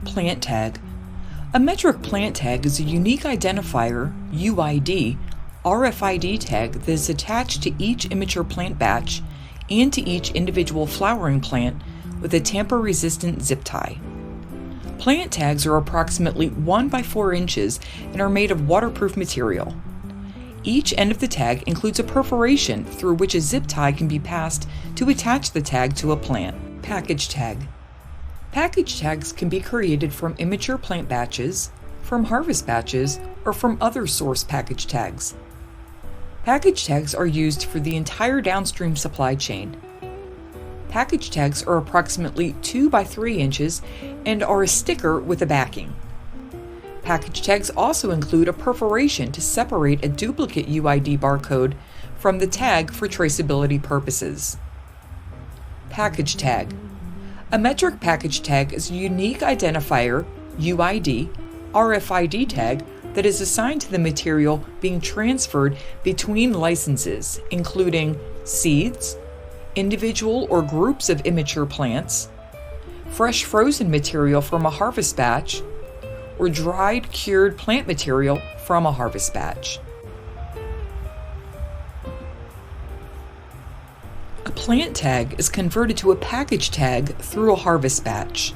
Plant tag. A Metrc plant tag is a unique identifier, UID, RFID tag that is attached to each immature plant batch and to each individual flowering plant with a tamper-resistant zip tie. Plant tags are approximately 1 by 4 inches and are made of waterproof material. Each end of the tag includes a perforation through which a zip tie can be passed to attach the tag to a plant. Package tag. Package tags can be created from immature plant batches, from harvest batches, or from other source package tags. Package tags are used for the entire downstream supply chain. Package tags are approximately 2 by 3 inches and are a sticker with a backing. Package tags also include a perforation to separate a duplicate UID barcode from the tag for traceability purposes. Package tag. A Metrc package tag is a unique identifier, UID, RFID tag that is assigned to the material being transferred between licenses, including seeds, individual or groups of immature plants, fresh frozen material from a harvest batch, or dried cured plant material from a harvest batch. A plant tag is converted to a package tag through a harvest batch.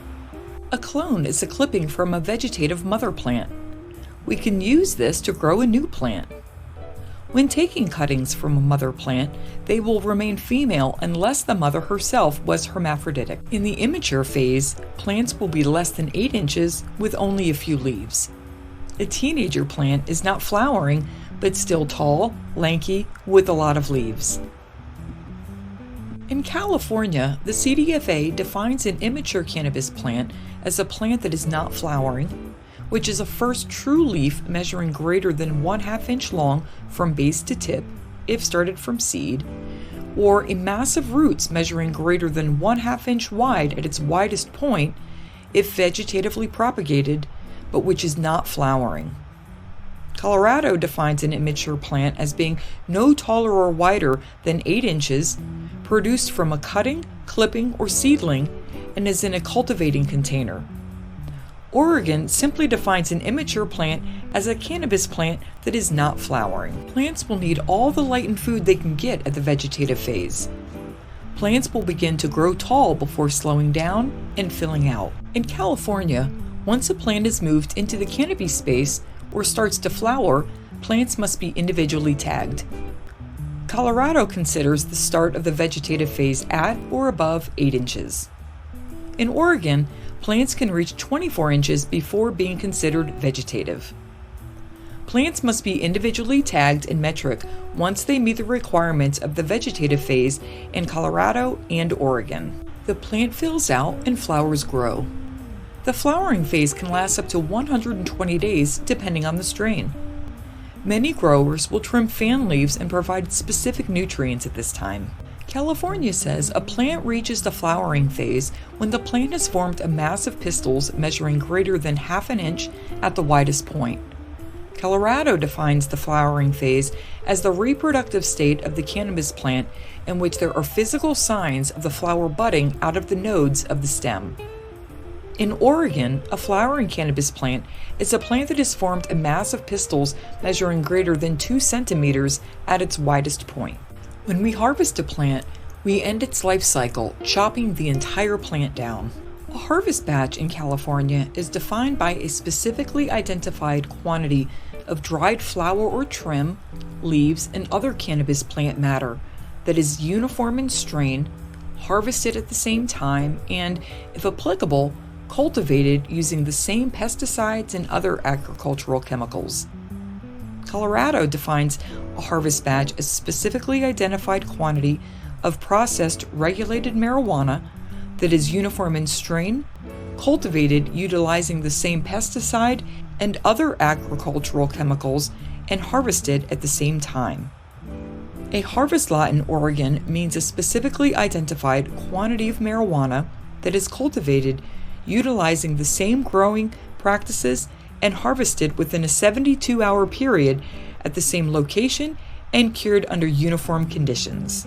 A clone is a clipping from a vegetative mother plant. We can use this to grow a new plant. When taking cuttings from a mother plant, they will remain female unless the mother herself was hermaphroditic. In the immature phase, plants will be less than 8 inches with only a few leaves. A teenager plant is not flowering, but still tall, lanky, with a lot of leaves. In California, the CDFA defines an immature cannabis plant as a plant that is not flowering, which is a first true leaf measuring greater than 1/2 inch long from base to tip, if started from seed, or a mass of roots measuring greater than 1/2 inch wide at its widest point, if vegetatively propagated, but which is not flowering. Colorado defines an immature plant as being no taller or wider than 8 inches, produced from a cutting, clipping, or seedling, and is in a cultivating container. Oregon simply defines an immature plant as a cannabis plant that is not flowering. Plants will need all the light and food they can get at the vegetative phase. Plants will begin to grow tall before slowing down and filling out. In California, once a plant is moved into the canopy space or starts to flower, plants must be individually tagged. Colorado considers the start of the vegetative phase at or above 8 inches. In Oregon, plants can reach 24 inches before being considered vegetative. Plants must be individually tagged in Metrc once they meet the requirements of the vegetative phase in Colorado and Oregon. The plant fills out and flowers grow. The flowering phase can last up to 120 days depending on the strain. Many growers will trim fan leaves and provide specific nutrients at this time. California says a plant reaches the flowering phase when the plant has formed a mass of pistils measuring greater than 1/2 inch at the widest point. Colorado defines the flowering phase as the reproductive state of the cannabis plant in which there are physical signs of the flower budding out of the nodes of the stem. In Oregon, a flowering cannabis plant is a plant that has formed a mass of pistils measuring greater than 2 centimeters at its widest point. When we harvest a plant, we end its life cycle, chopping the entire plant down. A harvest batch in California is defined by a specifically identified quantity of dried flower or trim, leaves, and other cannabis plant matter that is uniform in strain, harvested at the same time, and, if applicable, cultivated using the same pesticides and other agricultural chemicals. Colorado defines a harvest batch as a specifically identified quantity of processed regulated marijuana that is uniform in strain, cultivated utilizing the same pesticide and other agricultural chemicals, and harvested at the same time. A harvest lot in Oregon means a specifically identified quantity of marijuana that is cultivated utilizing the same growing practices and harvested within a 72-hour period at the same location and cured under uniform conditions.